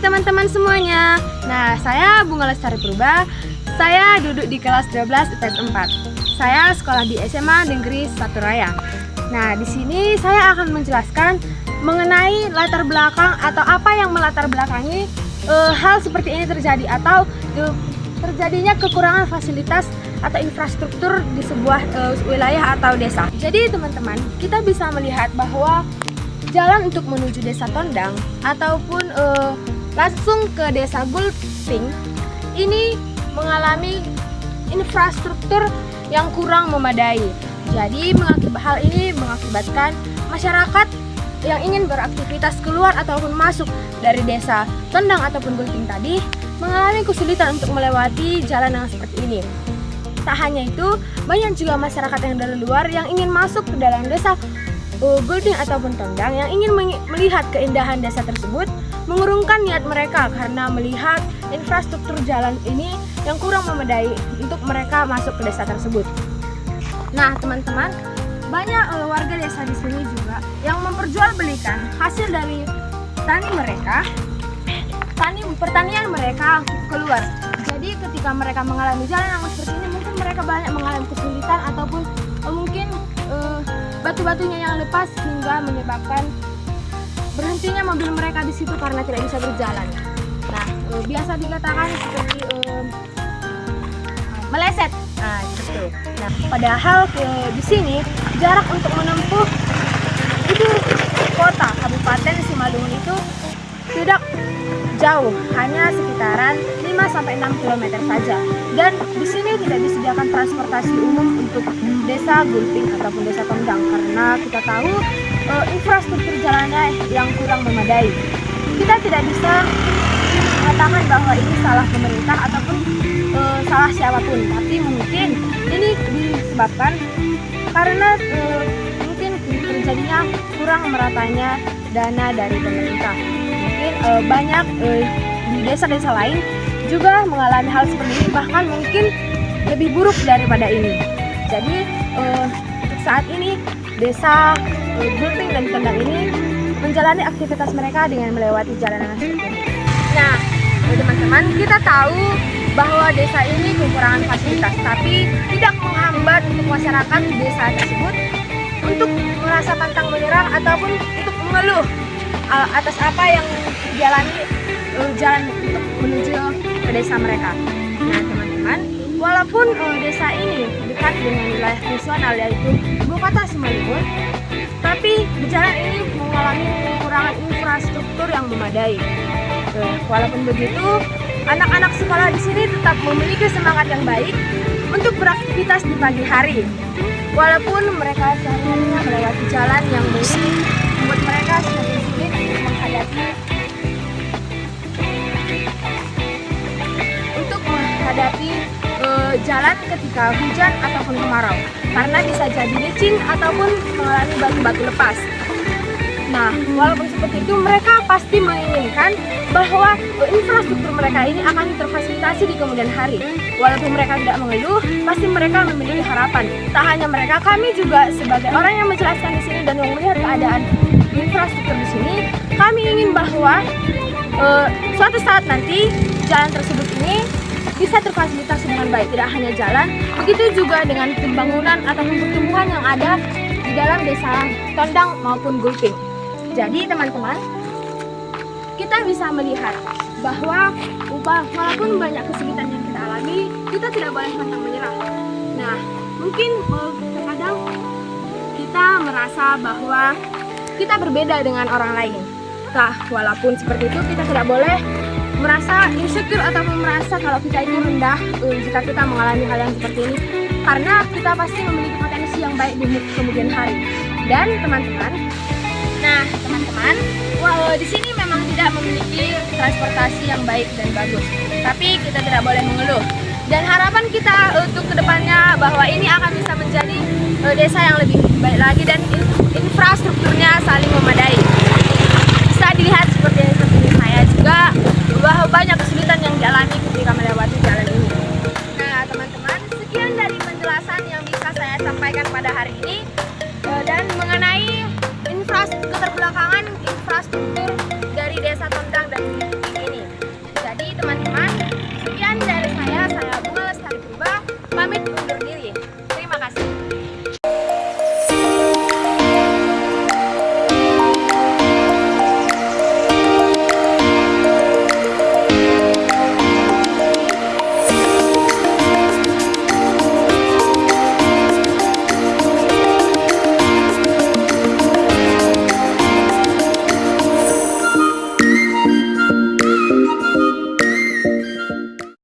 teman-teman semuanya. Nah, saya Bunga Lestari Purba. Saya duduk di kelas 12 IPS 4. Saya sekolah di SMA Negeri 1 Raya. Nah, di sini saya akan menjelaskan mengenai latar belakang atau apa yang melatar belakangi hal seperti ini terjadi atau terjadinya kekurangan fasilitas atau infrastruktur di sebuah wilayah atau desa. Jadi teman-teman, kita bisa melihat bahwa jalan untuk menuju desa Tondang ataupun langsung ke desa Gulping ini mengalami infrastruktur yang kurang memadai. Jadi hal ini mengakibatkan masyarakat yang ingin beraktivitas keluar ataupun masuk dari desa Tondang ataupun Gulping tadi mengalami kesulitan untuk melewati jalan yang seperti ini. Tak hanya itu, banyak juga masyarakat yang dari luar yang ingin masuk ke dalam desa Gulping ataupun Tondang yang ingin melihat keindahan desa tersebut, mengurungkan niat mereka karena melihat infrastruktur jalan ini yang kurang memadai untuk mereka masuk ke desa tersebut. Nah, teman-teman, banyak warga desa di sini juga yang memperjualbelikan hasil dari pertanian mereka keluar. Jadi ketika mereka mengalami jalan yang seperti ini, mungkin mereka banyak mengalami kesulitan ataupun mungkin batu-batunya yang lepas hingga menyebabkan berhentinya mobil mereka di situ karena tidak bisa berjalan. Nah, biasa dikatakan seperti meleset. Nah, gitu. Nah, padahal di sini jarak untuk menempuh itu kota Kabupaten Simalungun itu tidak jauh, hanya sekitaran 5-6 km saja. Dan di sini tidak disediakan transportasi umum untuk desa Gulping ataupun desa Tondang karena kita tahu infrastruktur jalannya yang kurang memadai. Kita tidak bisa mengatakan bahwa ini salah pemerintah ataupun salah siapapun, tapi mungkin ini disebabkan karena mungkin terjadinya kurang meratanya dana dari pemerintah. Mungkin banyak di desa-desa lain juga mengalami hal seperti ini, bahkan mungkin lebih buruk daripada ini. Jadi untuk saat ini desa Gulping dan Tondang ini menjalani aktivitas mereka dengan melewati jalanan seperti ini. Nah, teman-teman, kita tahu bahwa desa ini kekurangan fasilitas, tapi tidak menghambat untuk masyarakat desa tersebut untuk merasa pantang menyerah ataupun untuk mengeluh atas apa yang dialami jalan untuk menuju ke desa mereka. Nah, teman-teman, walaupun desa ini dekat dengan wilayah nasional yaitu ibu kota Simalungun, tapi jalan ini mengalami kekurangan infrastruktur yang memadai. Walaupun begitu, anak-anak sekolah di sini tetap memiliki semangat yang baik untuk beraktivitas di pagi hari. Walaupun mereka seharusnya melewati jalan yang mungkin membuat mereka semakin sulit untuk menghadapi jalan ketika hujan ataupun kemarau, karena bisa jadi licin ataupun mengalami batu-batu lepas. Nah, walaupun seperti itu, mereka pasti menginginkan bahwa infrastruktur mereka ini akan terfasilitasi di kemudian hari. Walaupun mereka tidak mengeluh, pasti mereka memiliki harapan. Tak hanya mereka, kami juga sebagai orang yang menjelaskan di sini dan yang melihat keadaan infrastruktur di sini, kami ingin bahwa suatu saat nanti jalan tersebut ini bisa terfasilitasi dengan baik. Tidak hanya jalan, begitu juga dengan pembangunan atau pertumbuhan yang ada di dalam desa Tondang maupun Gulping. Jadi teman-teman, kita bisa melihat bahwa walaupun banyak kesulitan yang kita alami, kita tidak boleh pantang menyerah. Nah, mungkin terkadang kita merasa bahwa kita berbeda dengan orang lain. Nah, walaupun seperti itu, kita tidak boleh merasa insecure ataupun merasa kalau kita itu rendah jika kita mengalami hal yang seperti ini, karena kita pasti memiliki potensi yang baik di kemudian hari. Dan teman-teman, di sini memang tidak memiliki transportasi yang baik dan bagus, tapi kita tidak boleh mengeluh. Dan harapan kita untuk kedepannya bahwa ini akan bisa menjadi desa yang lebih baik lagi dan infrastrukturnya saling memadai. Bisa dilihat seperti saya juga bahwa banyak kesulitan yang dialami ketika melewati jalan ini. Nah, teman-teman, sekian dari penjelasan yang bisa saya sampaikan pada hari ini dan mengenai keterbelakangan infrastruktur